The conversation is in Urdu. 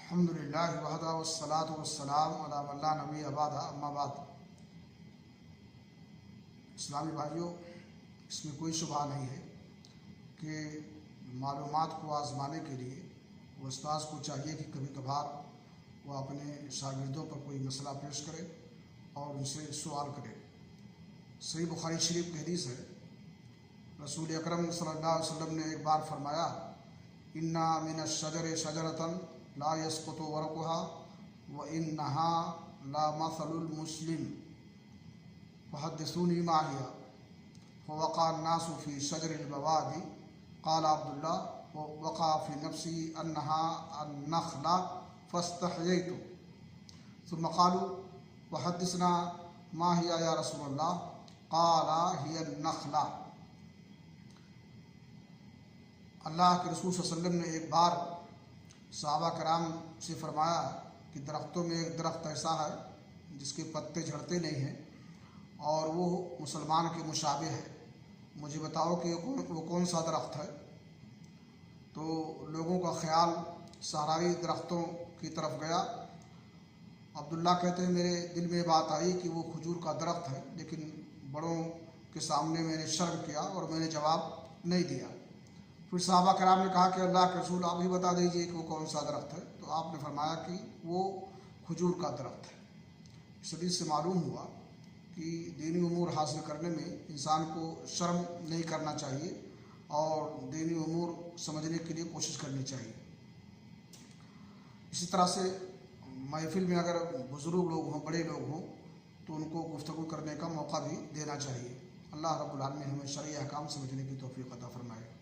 الحمدللہ وحدہ والصلاة والسلام علی من لا نبی بعدہ اما بعد۔ اسلامی بھائیوں، اس میں کوئی شبہ نہیں ہے کہ معلومات کو آزمانے کے لیے استاذ کو چاہیے کہ کبھی کبھار وہ اپنے شاگردوں پر کوئی مسئلہ پیش کرے اور ان سے سوال کرے۔ صحیح بخاری شریف کی حدیث ہے، رسول اکرم صلی اللہ علیہ وسلم نے ایک بار فرمایا، اِنَّا مِنَ الشَّجَرِ شَجَرَةً لا يسقط ورقها وإنها لا مثل المسلم فحدثوني ما هي فوقع الناس في شجر البوادي قال عبد الله ووقع في نفسي أنها النخلة فاستحييت ثم قالوا وحدثنا ما هي يا رسول الله قال هي النخلة۔ اللہ کے رسول صلی اللہ علیہ وسلم نے ایک بار صحابہ کرام سے فرمایا کہ درختوں میں ایک درخت ایسا ہے جس کے پتے جھڑتے نہیں ہیں اور وہ مسلمان کے مشابہ ہے، مجھے بتاؤ کہ وہ کون سا درخت ہے۔ تو لوگوں کا خیال صحرائی درختوں کی طرف گیا۔ عبداللہ کہتے ہیں میرے دل میں بات آئی کہ وہ کھجور کا درخت ہے، لیکن بڑوں کے سامنے میں نے شرم کیا اور میں نے جواب نہیں دیا۔ پھر صحابہ کرام نے کہا کہ اللہ کے رسول آپ ہی بتا دیجئے کہ وہ کون سا درخت ہے، تو آپ نے فرمایا کہ وہ کھجور کا درخت ہے۔ اس حدیث سے معلوم ہوا کہ دینی امور حاصل کرنے میں انسان کو شرم نہیں کرنا چاہیے اور دینی امور سمجھنے کے لیے کوشش کرنی چاہیے۔ اسی طرح سے محفل میں اگر بزرگ لوگ ہوں، بڑے لوگ ہوں، تو ان کو گفتگو کرنے کا موقع بھی دینا چاہیے۔ اللہ رب العالمین ہمیں شرعی احکام سمجھنے کی توفیق عطا فرمائے۔